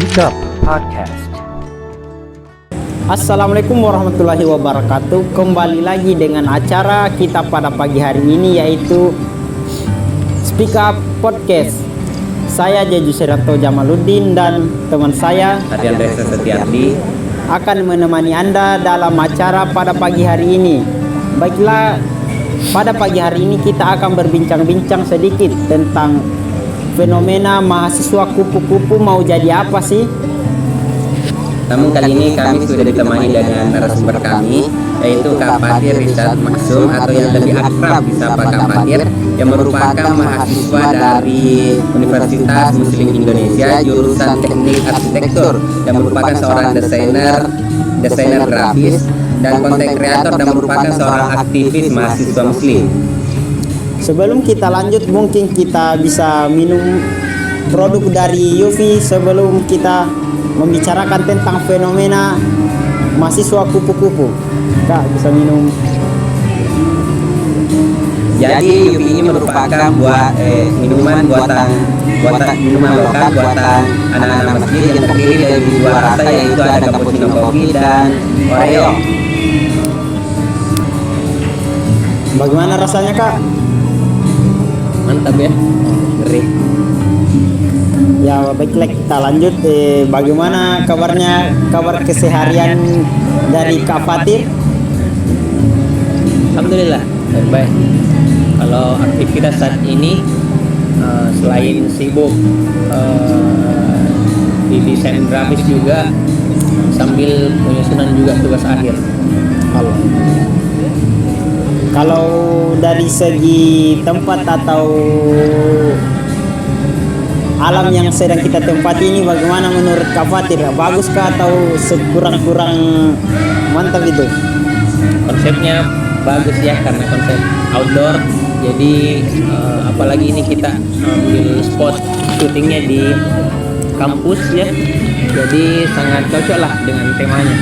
Speak Up Podcast. Assalamualaikum warahmatullahi wabarakatuh. Kembali lagi dengan acara kita pada pagi hari ini, yaitu Speak Up Podcast. Saya Jeju Serato Jamaluddin dan teman saya Ardian Reza Setiardi akan menemani Anda dalam acara pada pagi hari ini. Baiklah, pada pagi hari ini kita akan berbincang-bincang sedikit tentang fenomena mahasiswa kupu-kupu mau jadi apa sih? Namun kali ini kami sudah ditemani dengan narasumber kami, yaitu Kak Fatir Rizal Maksum atau yang lebih akrab disapa Kak Fatir, yang merupakan mahasiswa dari Universitas Muslim Indonesia jurusan Teknik Arsitektur, yang merupakan seorang desainer grafis dan konten kreator, dan merupakan seorang aktivis mahasiswa muslim. Sebelum kita lanjut, mungkin kita bisa minum produk dari Yufi sebelum kita membicarakan tentang fenomena mahasiswa kupu-kupu. Kak, bisa minum. Jadi Yufi ini merupakan minuman minuman lokal buatan anak-anak masjid yang terdiri dari dua rasa, yaitu ada cappuccino coffee dan Oreo. Bagaimana rasanya, Kak? Mantap ya, ngeri. Ya, baiklah kita lanjut. Bagaimana kabar keseharian dari Kak Fatir? Alhamdulillah baik. Kalau aktivitas saat ini selain sibuk di desain grafis juga sambil penyusunan juga tugas akhir. Kalau dari segi tempat atau alam yang sedang kita tempati ini, bagaimana menurut Kak Fatir? Baguskah atau sekurang-kurang mantap itu? Konsepnya bagus ya, karena konsep outdoor. Jadi apalagi ini kita ambil spot syutingnya di kampus ya. Jadi sangat cocok lah dengan temanya,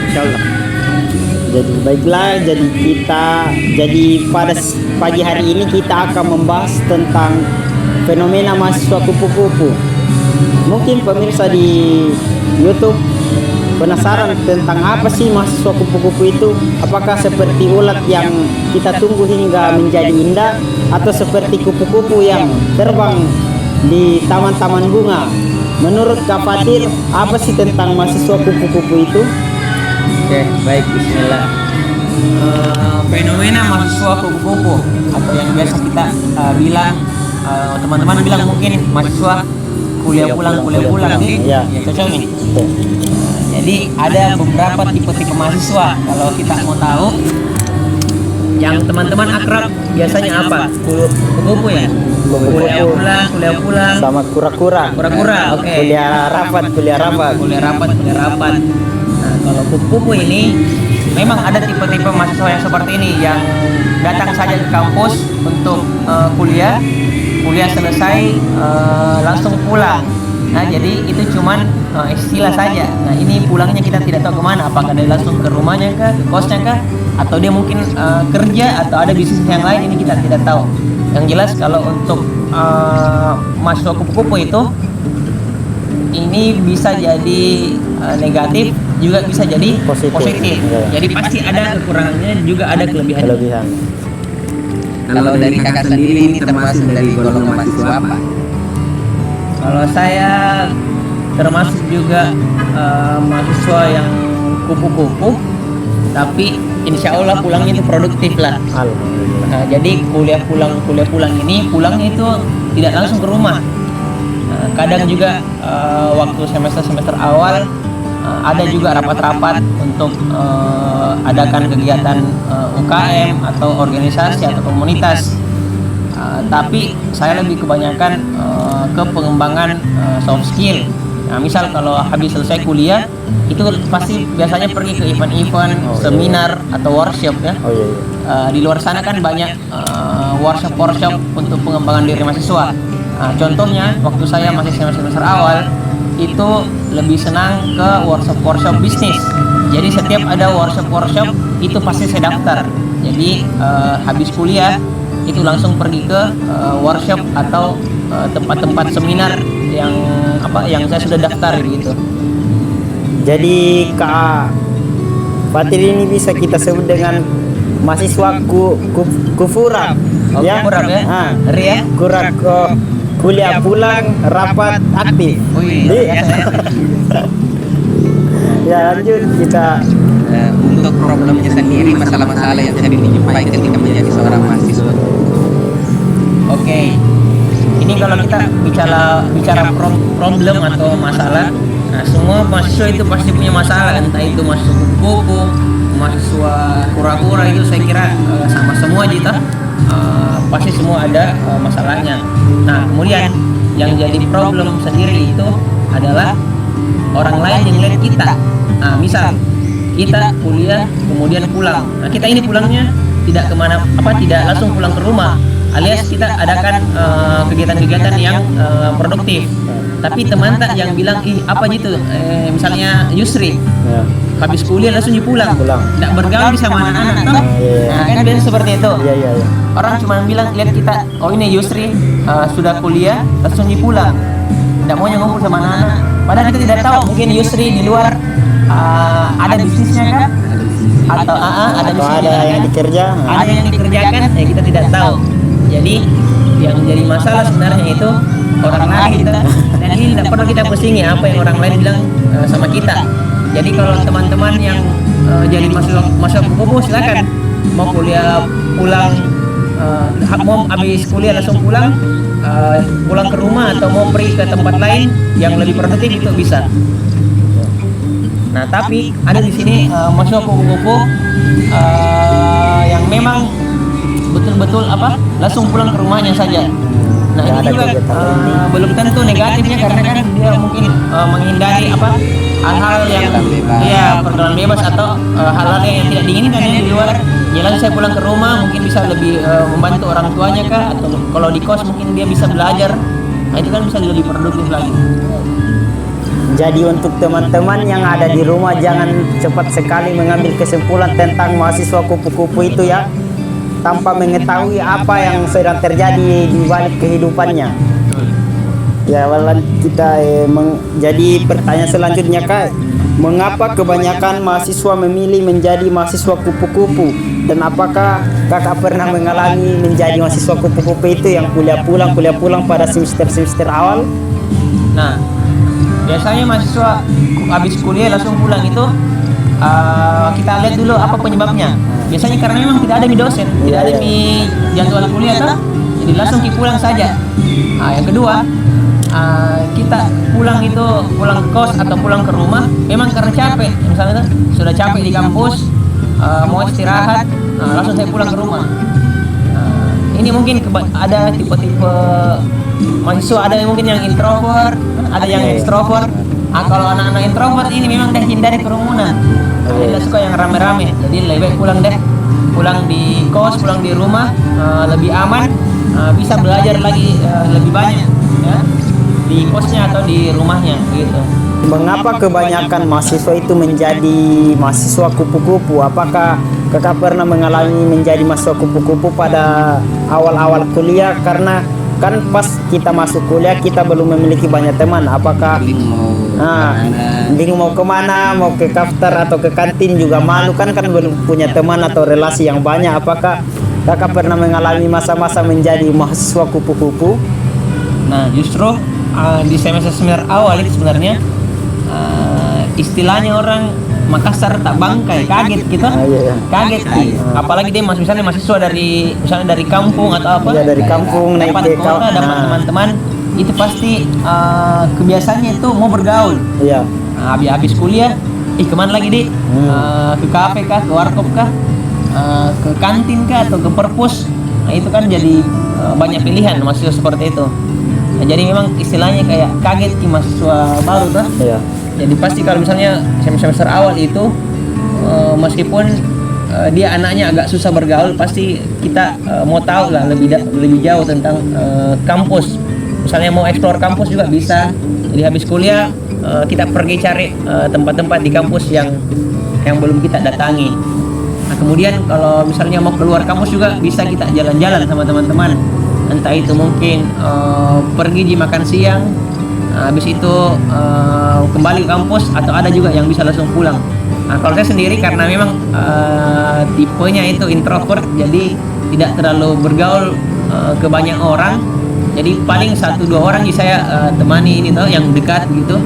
insya Allah. Jadi baiklah, jadi pada pagi hari ini kita akan membahas tentang fenomena mahasiswa kupu-kupu. Mungkin pemirsa di YouTube penasaran tentang apa sih mahasiswa kupu-kupu itu? Apakah seperti ulat yang kita tunggu hingga menjadi indah, atau seperti kupu-kupu yang terbang di taman-taman bunga? Menurut Kak Fatir, apa sih tentang mahasiswa kupu-kupu itu? Oke, baik, bismillah. Fenomena mahasiswa kupu-kupu atau yang biasa kita bilang, teman-teman bilang mungkin mahasiswa kuliah pulang nih. Ya. Cocok nih. Jadi ada beberapa tipe-tipe mahasiswa. Kalau kita mau tahu, yang teman-teman akrab biasanya apa? Kupu-kupu ya. Kuliah pulang. Sama kura-kura. Oke. Kuliah rapat. Nah, kalau kupu-kupu ini memang ada tipe-tipe mahasiswa yang seperti ini, yang datang saja ke kampus untuk kuliah selesai langsung pulang. Nah, jadi itu cuman istilah saja. Nah, ini pulangnya kita tidak tahu kemana, apakah dia langsung ke rumahnya kah, ke kosnya kah, atau dia mungkin kerja atau ada bisnis yang lain, ini kita tidak tahu. Yang jelas kalau untuk mahasiswa kupu-kupu itu, ini bisa jadi negatif, juga bisa jadi positif. Ya. Jadi pasti ada kekurangannya, juga ada kelebihan. Kalau dari kakak sendiri ini termasuk dari golongan mahasiswa apa? Kalau saya termasuk juga mahasiswa yang kupu-kupu, tapi insya Allah pulangnya itu produktif lah. Alhamdulillah. Jadi kuliah pulang ini pulangnya itu tidak langsung ke rumah. Kadang juga waktu semester awal ada juga rapat-rapat untuk adakan kegiatan UKM atau organisasi atau komunitas. Tapi saya lebih kebanyakan ke pengembangan soft skill. Nah, misal kalau habis selesai kuliah itu pasti biasanya pergi ke event-event, seminar atau workshop ya. Di luar sana kan banyak workshop untuk pengembangan diri mahasiswa. Nah, contohnya waktu saya masih semester awal itu lebih senang ke workshop bisnis. Jadi setiap ada workshop itu pasti saya daftar. Jadi habis kuliah itu langsung pergi ke workshop atau tempat-tempat seminar yang apa yang saya sudah daftar gitu. Jadi Kak Fatir ini bisa kita sebut dengan mahasiswa kufurak. Oh, kurang ya. Ah, Ngeri ya. kurak kuliah pulang rapat aktif. Wih, Di- biasa ya. Ya lanjut kita. Untuk problemnya sendiri, masalah-masalah yang sering dijumpai ketika menjadi seorang mahasiswa. Oke. Ini kalau kita bicara problem atau masalah, nah semua mahasiswa itu pasti punya masalah, entah itu mahasiswa kupu-kupu, mahasiswa kura-kura, itu saya kira sama semua kita pasti semua ada masalahnya. Nah kemudian yang jadi problem sendiri itu adalah orang lain yang lihat kita. Nah misal kita kuliah kemudian pulang, nah kita ini pulangnya tidak kemana tidak langsung pulang ke rumah, alias kita adakan kegiatan-kegiatan yang produktif. Tapi teman tak yang bilang apa gitu, misalnya Yusri Ya. habis kuliah langsung pulang, tidak bergaul sama anak-anak toh. Iya. Nah kan biasa seperti itu. Iya iya iya. Orang cuma bilang lihat kita, oh ini Yusri sudah kuliah langsung pulang, tidak mau ngumpul sama anak-anak. Padahal kita tidak tahu, mungkin Yusri di luar ada bisnisnya kan, atau ada Atau bisnisnya ada yang kan? dikerja. Ada yang dikerjakan, ya kita tidak tahu. Jadi yang jadi masalah sebenarnya itu orang lain, dan ini tidak perlu kita pusingi apa yang orang lain bilang sama kita. Jadi kalau teman-teman yang jadi mahasiswa kupu silakan, mau kuliah pulang, mau habis kuliah langsung pulang, pulang ke rumah atau mau pergi ke tempat lain yang lebih produktif itu bisa. Nah tapi ada di sini mahasiswa kupu-kupu yang memang betul-betul langsung pulang ke rumahnya saja. Nah Nggak ini ada juga kegiatan belum tentu negatifnya, karena kan dia mungkin menghindari hal-hal yang pergaulan bebas atau hal-hal yang tidak diinginkan ya di luar. Jalan saya pulang ke rumah mungkin bisa lebih membantu orang tuanya kah, atau kalau di kos mungkin dia bisa belajar. Nah itu kan bisa lebih produktif lagi. Jadi untuk teman-teman yang ada di rumah, jangan cepat sekali mengambil kesimpulan tentang mahasiswa kupu-kupu itu ya, tanpa mengetahui apa yang sedang terjadi di balik kehidupannya. Ya, kita jadi pertanyaan selanjutnya Kak, mengapa kebanyakan mahasiswa memilih menjadi mahasiswa kupu-kupu, dan apakah Kakak pernah mengalami menjadi mahasiswa kupu-kupu itu yang kuliah pulang pada semester awal? Nah biasanya mahasiswa habis kuliah langsung pulang itu kita lihat dulu apa penyebabnya. Biasanya karena memang tidak ada dosen, tidak ada jadwal kuliah toh, jadi langsung pulang saja. Yang kedua, kita pulang ke kos atau pulang ke rumah memang karena capek, misalnya sudah capek di kampus, mau istirahat, langsung saya pulang ke rumah. Ini mungkin ada tipe-tipe mahasiswa, ada yang mungkin yang introvert, ada yang ekstrovert. Kalau anak-anak introvert ini memang dah hindari kerumunan, tidak suka yang rame-rame, jadi lebih baik pulang di kos, pulang di rumah, lebih aman, bisa belajar lagi lebih banyak ya, di kosnya atau di rumahnya gitu. Mengapa kebanyakan mahasiswa itu menjadi mahasiswa kupu-kupu? Apakah Kakak pernah mengalami menjadi mahasiswa kupu-kupu pada awal-awal kuliah? Karena kan pas kita masuk kuliah kita belum memiliki banyak teman. Apakah bingung mau kemana, mau ke daftar atau ke kantin juga malu kan belum punya teman atau relasi yang banyak. Apakah Kakak pernah mengalami masa-masa menjadi mahasiswa kupu-kupu? Nah justru di semester awal itu sebenarnya istilahnya orang Makassar tak bangkai, kaget gitu. Iya. Kaget. Apalagi dia misalnya mahasiswa misalnya dari kampung atau apa. Iya, dari kampung naik dapat ke sekolah, dapat teman-teman, itu pasti kebiasaannya itu mau bergaul. Iya. Habis kuliah, kemana lagi Dik? Ke kafe kah, ke warkop kah, ke kantin kah, atau ke perpus. Nah itu kan jadi banyak pilihan mahasiswa seperti itu. Nah, jadi memang istilahnya kayak kaget ki mahasiswa baru tuh. Iya. Jadi pasti kalau misalnya semester awal itu meskipun dia anaknya agak susah bergaul, pasti kita mau tahu lah lebih jauh tentang kampus. Misalnya mau explore kampus juga bisa. Jadi habis kuliah kita pergi cari tempat-tempat di kampus yang belum kita datangi. Nah, kemudian kalau misalnya mau keluar kampus juga bisa kita jalan-jalan sama teman-teman. Entah itu mungkin pergi di makan siang, habis itu kembali ke kampus, atau ada juga yang bisa langsung pulang. Nah, kalau saya sendiri karena memang tipenya itu introvert, jadi tidak terlalu bergaul ke banyak orang, jadi paling 1-2 orang yang saya temani ini yang dekat gitu.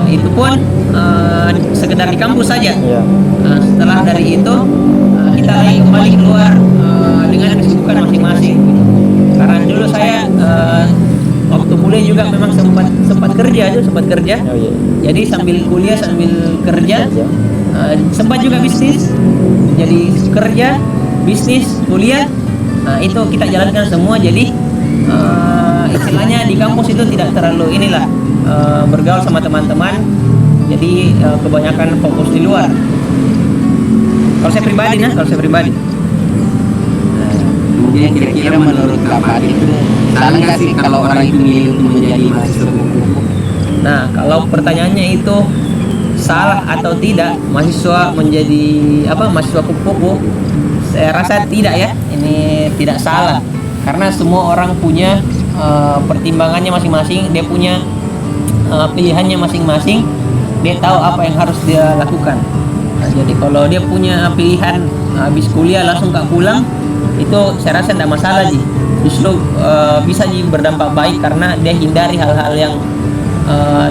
Itu pun sekedar di kampus saja. Iya. Setelah dari itu kita lagi kembali keluar dengan kesibukan masing-masing gitu. Karena dulu saya waktu kuliah juga memang sempat kerja aja, Oh, iya. jadi sambil kuliah sambil kerja, sempat juga bisnis, jadi kerja, bisnis, kuliah, itu kita jalankan semua. Jadi istilahnya di kampus itu tidak terlalu bergaul sama teman-teman, jadi kebanyakan fokus di luar. Kalau saya pribadi. Kemudian kira-kira menurut Kak Fadil itu salah nggak sih kalau orang itu milih untuk menjadi mahasiswa kupu-kupu? Nah, kalau pertanyaannya itu salah atau tidak mahasiswa menjadi mahasiswa kupu-kupu, saya rasa tidak ya. Ini tidak salah karena semua orang punya pertimbangannya masing-masing, dia punya pilihannya masing-masing, dia tahu apa yang harus dia lakukan. Nah, jadi kalau dia punya pilihan habis kuliah langsung gak pulang, itu saya rasa tidak masalah Ji. Justru bisa berdampak baik karena dia hindari hal-hal yang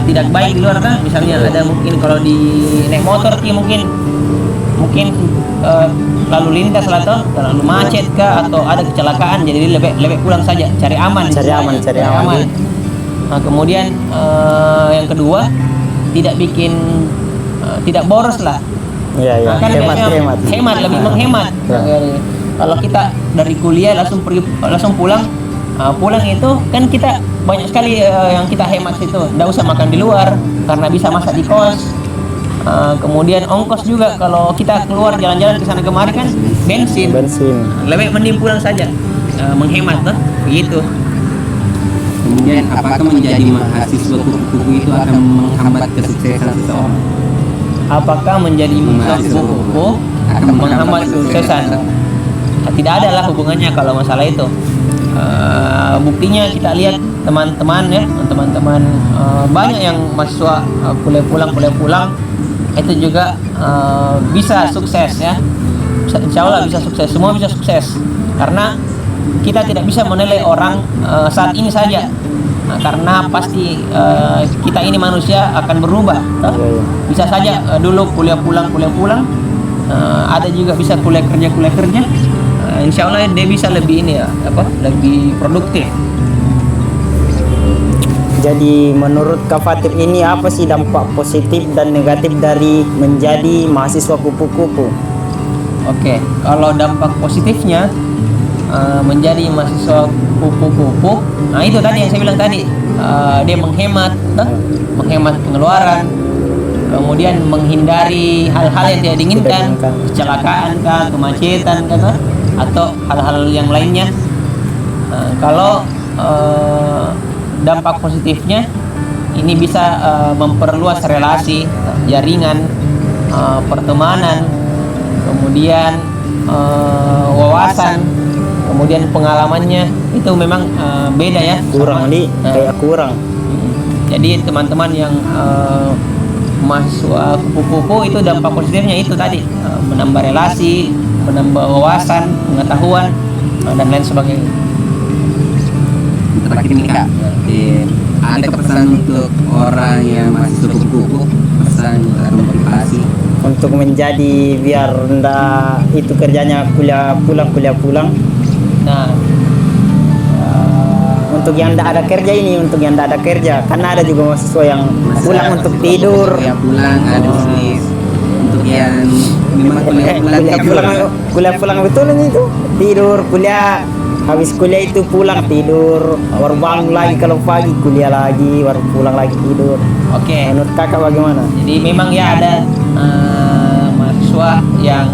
tidak baik di luar kan. Misalnya ada mungkin kalau di naik motor mungkin lalu lintas atau terlalu macet kah, atau ada kecelakaan, jadi lebih pulang saja, cari aman. Nah, kemudian yang kedua, tidak boros lah. Iya. Nah, kan hemat, lebih menghemat. Kalau kita dari kuliah langsung pulang itu kan kita banyak sekali yang kita hemat itu. Nggak usah makan di luar karena bisa masak di kos. Kemudian ongkos juga kalau kita keluar jalan-jalan ke sana kemari kan bensin. Lebih mending pulang saja, menghemat tuh, begitu. Kemudian apakah menjadi mahasiswa kupu-kupu itu akan menghambat kesuksesan seseorang? Apakah menjadi mahasiswa kupu-kupu akan menghambat kesuksesan? Tidak ada lah hubungannya kalau masalah itu. Buktinya kita lihat teman-teman banyak yang mahasiswa kuliah pulang itu juga bisa sukses ya. Insya Allah bisa sukses, semua bisa sukses karena kita tidak bisa menilai orang saat ini saja. Nah, karena pasti kita ini manusia akan berubah. Bisa saja dulu kuliah pulang, ada juga bisa kuliah kerja. Insya Allah dia bisa lebih lebih produktif. Jadi menurut Kak Fatir ini apa sih dampak positif dan negatif dari menjadi mahasiswa kupu-kupu? Oke, kalau dampak positifnya menjadi mahasiswa kupu-kupu, nah itu tadi yang saya bilang tadi, dia menghemat pengeluaran, kemudian menghindari hal-hal yang tidak diinginkan, kecelakaan kah, kemacetan kah, atau hal-hal yang lainnya. Kalau dampak positifnya ini bisa memperluas relasi, jaringan, pertemanan, kemudian wawasan, kemudian pengalamannya itu memang beda ya. Kurang. Jadi teman-teman yang mahasiswa kupu-kupu itu dampak positifnya itu tadi, menambah relasi, menambah wawasan, pengetahuan, dan lain sebagainya. Terakhir nih Kak, ada pesan untuk orang yang mahasiswa kupu-kupu, pesan atau motivasi untuk menjadi biar ndak itu kerjanya kuliah pulang. Nah, untuk yang ndak ada kerja, karena ada juga mahasiswa yang pulang untuk tidur. Pulang ada bisnis. Untuk yang memang kuliah pulang betul ini itu tidur kuliah, habis kuliah itu pulang tidur, baru bangun lagi kalau pagi kuliah lagi, baru pulang lagi tidur. Oke. Menurut kakak bagaimana? Jadi memang ya ada mahasiswa yang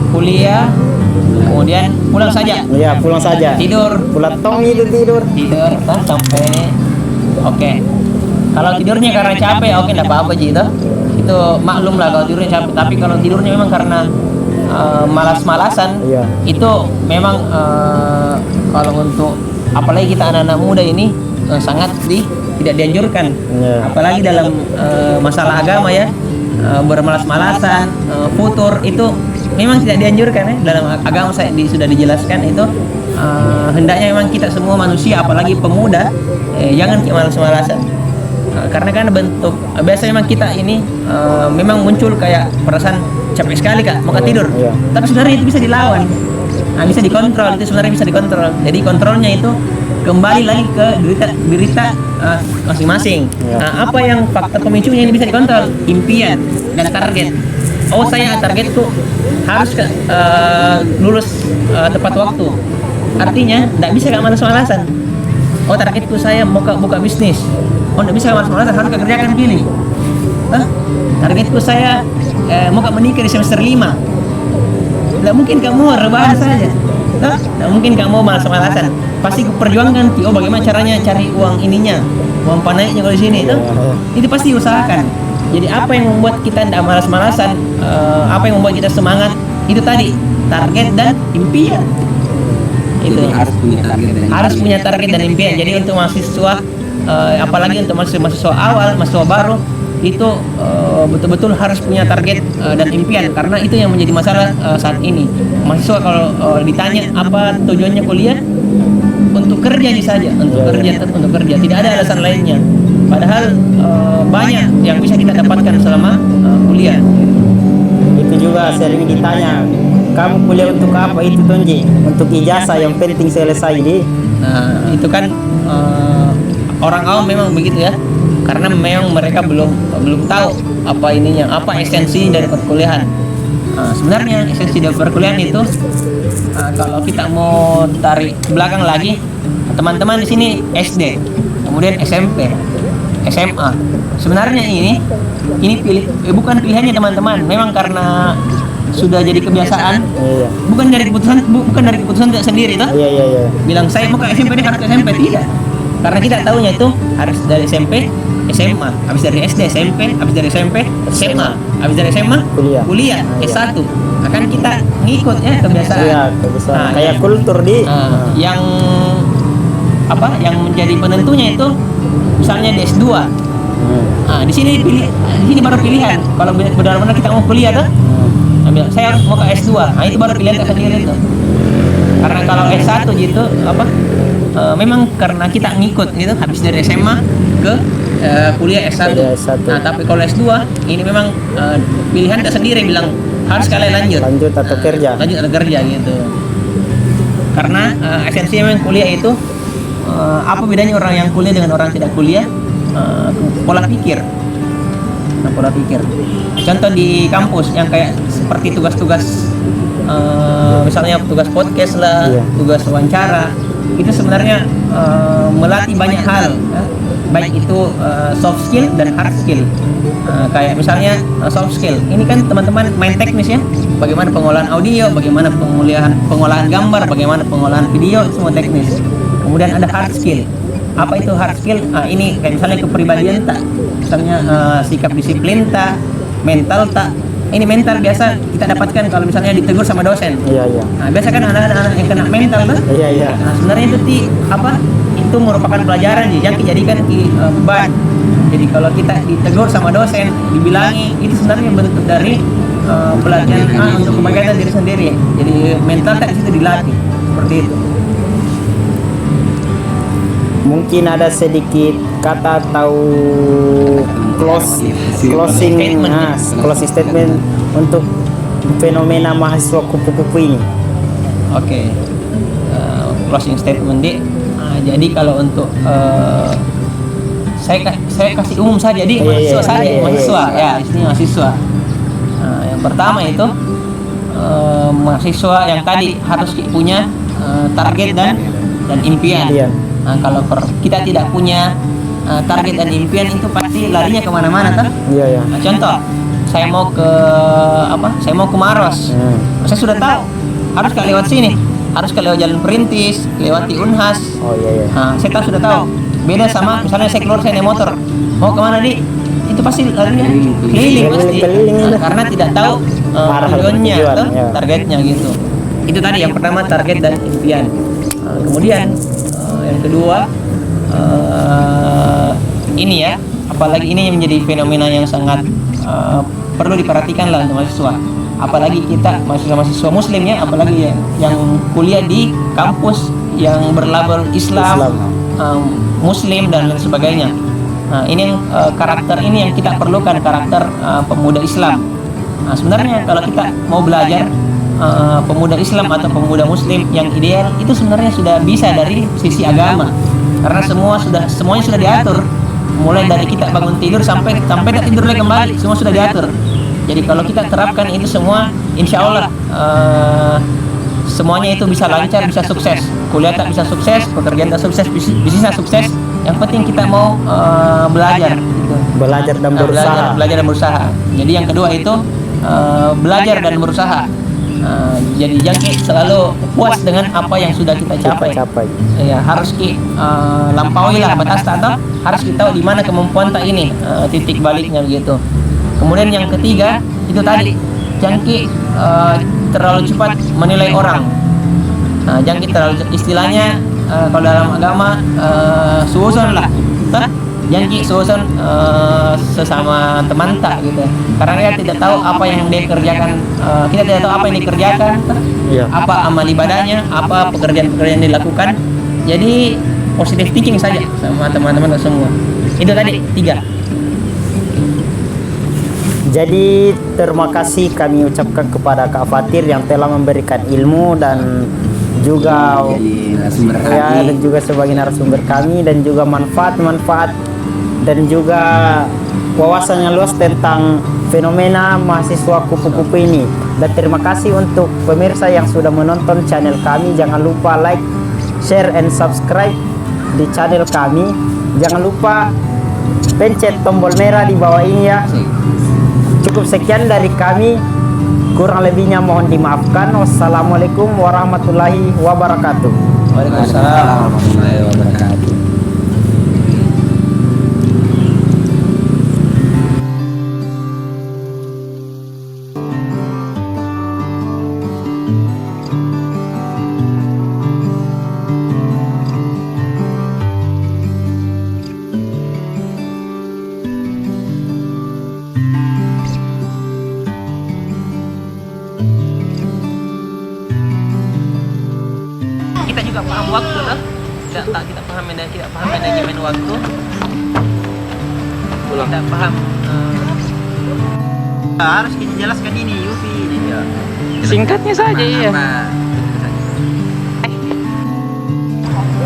kuliah kemudian pulang saja. Iya, pulang saja. Tidur sampai. Oke. Kalau tidurnya karena capek, oke, enggak apa-apa Ji itu. Itu maklum lah kalau tidurnya capek, tapi kalau tidurnya memang karena malas-malasan, Iya. itu memang kalau untuk apalagi kita anak-anak muda ini sangat tidak dianjurkan. Ya. Apalagi dalam masalah agama ya, bermalas-malasan, futur itu memang tidak dianjurkan ya. Dalam agama sudah dijelaskan itu hendaknya memang kita semua manusia, apalagi pemuda, jangan malas-malasan. Karena kan bentuk biasanya memang kita ini memang muncul kayak perasaan capek sekali Kak, mau tidur. Iya. Tapi sebenarnya itu bisa dilawan. Bisa dikontrol, itu sebenarnya bisa dikontrol. Jadi kontrolnya itu kembali lagi ke derita masing-masing. Iya. Apa yang faktor pemicunya ini bisa dikontrol? Impian dan target. Oh, saya targetku harus lulus tepat waktu. Artinya tidak bisa gak malas-malasan. Oh, targetku saya mau buka bisnis. Oh, tidak bisa gak malas-malasan, harus kerjakan gini. Targetku saya mau menikah di semester 5. Tidak mungkin kamu rebahan saja. Tidak mungkin kamu malas-malasan. Pasti perjuangkan. Oh, bagaimana caranya cari uang ininya, uang panainya kalau di sini. Itu pasti usahakan. Jadi apa yang membuat kita tidak malas-malasan, apa yang membuat kita semangat, itu tadi target dan impian. Itu harus punya target dan impian. Jadi untuk mahasiswa, apalagi untuk mahasiswa awal, mahasiswa baru, itu betul-betul harus punya target dan impian, karena itu yang menjadi masalah saat ini. Mahasiswa kalau ditanya apa tujuannya kuliah, untuk kerja saja, untuk kerja, tidak ada alasan lainnya. Padahal banyak yang bisa kita dapatkan selama kuliah. Itu juga sering ditanya, kamu kuliah untuk apa? Itu Tonji, untuk ijazah yang penting selesai di. Nah, itu kan orang awam memang begitu ya, karena memang mereka belum tahu apa ininya, apa esensi dari perkuliahan. Sebenarnya esensi dari perkuliahan itu, kalau kita mau tarik belakang lagi, teman-teman di sini SD, kemudian SMP, SMA. Sebenarnya ini bukan pilihannya teman-teman, memang karena sudah jadi kebiasaan. Iya. Bukan dari keputusan tidak sendiri toh. Iya. Bilang saya mau ke SMP, harus ke SMP, tidak. Karena kita tahunya itu harus dari SMP, SMA, habis dari SD, SMP, habis dari SMP, SMA, habis dari SMA, kuliah, S1. Akan kita ngikut ya kebiasaan. Iya, kebiasaan. Kayak kultur di. Yang menjadi penentunya itu misalnya di S2. Di sini baru pilihan. Kalau benar-benar kita mau kuliah tuh, saya mau ke S2. Itu baru pilihan sendiri itu. Karena kalau S1 gitu memang karena kita ngikut gitu, habis dari SMA ke kuliah S1. Nah, tapi kalau S2 ini memang pilihan tak sendiri, bilang harus kalian lanjut atau kerja. Lanjut atau kerja gitu. Karena esensi memang kuliah itu apa bedanya orang yang kuliah dengan orang tidak kuliah? Pola pikir. Pola pikir. Contoh di kampus yang kayak seperti tugas-tugas misalnya tugas podcast lah, tugas wawancara, itu sebenarnya melatih banyak hal, baik itu soft skill dan hard skill. Kayak misalnya soft skill, ini kan teman-teman main teknis ya, bagaimana pengolahan audio, bagaimana pengolahan gambar, bagaimana pengolahan video, semua teknis. Kemudian ada hard skill. Apa itu hard skill? Ini kayak misalnya kepribadian tak, misalnya sikap disiplin tak, mental tak. Ini mental biasa kita dapatkan kalau misalnya ditegur sama dosen. Iya. Nah, biasa kan anak-anak yang kena mental kan? Iya. Nah, sebenarnya itu merupakan pelajaran yang dijadikan beban. Jadi kalau kita ditegur sama dosen, dibilangi, itu sebenarnya bentuk dari pelatihan untuk kebaikan diri sendiri. Jadi mental tak di situ dilatih seperti itu. Mungkin ada sedikit kata atau closing statement untuk fenomena mahasiswa kupu-kupu ini. Oke. Closing statement jadi kalau untuk saya kasih umum saja, jadi mahasiswa ya, di sini mahasiswa. Yang pertama itu mahasiswa yang tadi harus punya target dan impian. Nah, kalau kita tidak punya target dan impian, itu pasti larinya kemana-mana kan? Iya. Nah, contoh, saya mau ke Maros. Saya sudah tahu harus lewat sini, harus lewat Jalan Perintis, lewati Unhas. Nah, saya sudah tahu. Beda sama misalnya saya keluar, saya naik motor, mau kemana di? Itu pasti larinya keliling pasti. Nah, karena tidak tahu tujuannya atau targetnya gitu. Itu tadi yang pertama, target dan impian. Kemudian yang kedua, ini ya, apalagi ini yang menjadi fenomena yang sangat perlu diperhatikan lah untuk mahasiswa. Apalagi kita mahasiswa muslim ya, apalagi yang kuliah di kampus yang berlabel Islam, Muslim dan lain sebagainya. Nah, ini yang karakter ini yang kita perlukan, karakter pemuda Islam. Nah, sebenarnya kalau kita mau belajar pemuda Islam atau pemuda Muslim yang ideal itu sebenarnya sudah bisa dari sisi agama, karena semuanya sudah diatur, mulai dari kita bangun tidur sampai tidur lagi kembali, semua sudah diatur. Jadi kalau kita terapkan itu semua, insya Allah semuanya itu bisa lancar, bisa sukses. Kuliah tak bisa sukses, pekerjaan tak sukses, bisnis tak sukses. Yang penting kita mau belajar, gitu. Belajar dan berusaha. Belajar dan berusaha. Jadi yang kedua itu belajar dan berusaha. Jadi jangan selalu puas dengan apa yang sudah kita capai. Ya, harus lampaui lah batas atau harus kita tahu di mana kemampuan tak ini, titik baliknya gitu. Kemudian yang ketiga itu tadi jangan terlalu cepat menilai orang. Jangan terlalu istilahnya kalau dalam agama suudzon lah. Jangan suudzon sesama teman tak gitu. Karena dia tidak tahu apa yang dia kerjakan. Kita tidak tahu apa yang dikerjakan, apa amal ibadahnya, apa pekerjaan-pekerjaan yang dilakukan. Jadi positive thinking saja sama teman-teman semua. Itu tadi 3. Jadi terima kasih kami ucapkan kepada Kak Fatir yang telah memberikan ilmu dan juga dan juga sebagai narasumber kami, dan juga manfaat dan juga wawasan yang luas tentang fenomena mahasiswa kupu-kupu ini. Dan terima kasih untuk pemirsa yang sudah menonton channel kami. Jangan lupa like, share, and subscribe di channel kami. Jangan lupa pencet tombol merah di bawah ini ya. Cukup sekian dari kami, kurang lebihnya mohon dimaafkan. Wassalamualaikum warahmatullahi wabarakatuh. Waalaikumsalam warahmatullahi wabarakatuh. kita juga paham waktu lah, kita paham manajemen waktu, kita paham harus kita jelaskan ini Yufi. Singkatnya saja iya.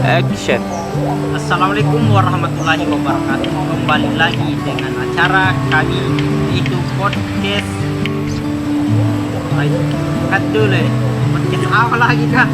Action. Assalamualaikum warahmatullahi wabarakatuh. Kembali lagi dengan acara kami, yaitu podcast. Cut dulu ya. Podcast apa lagi kak?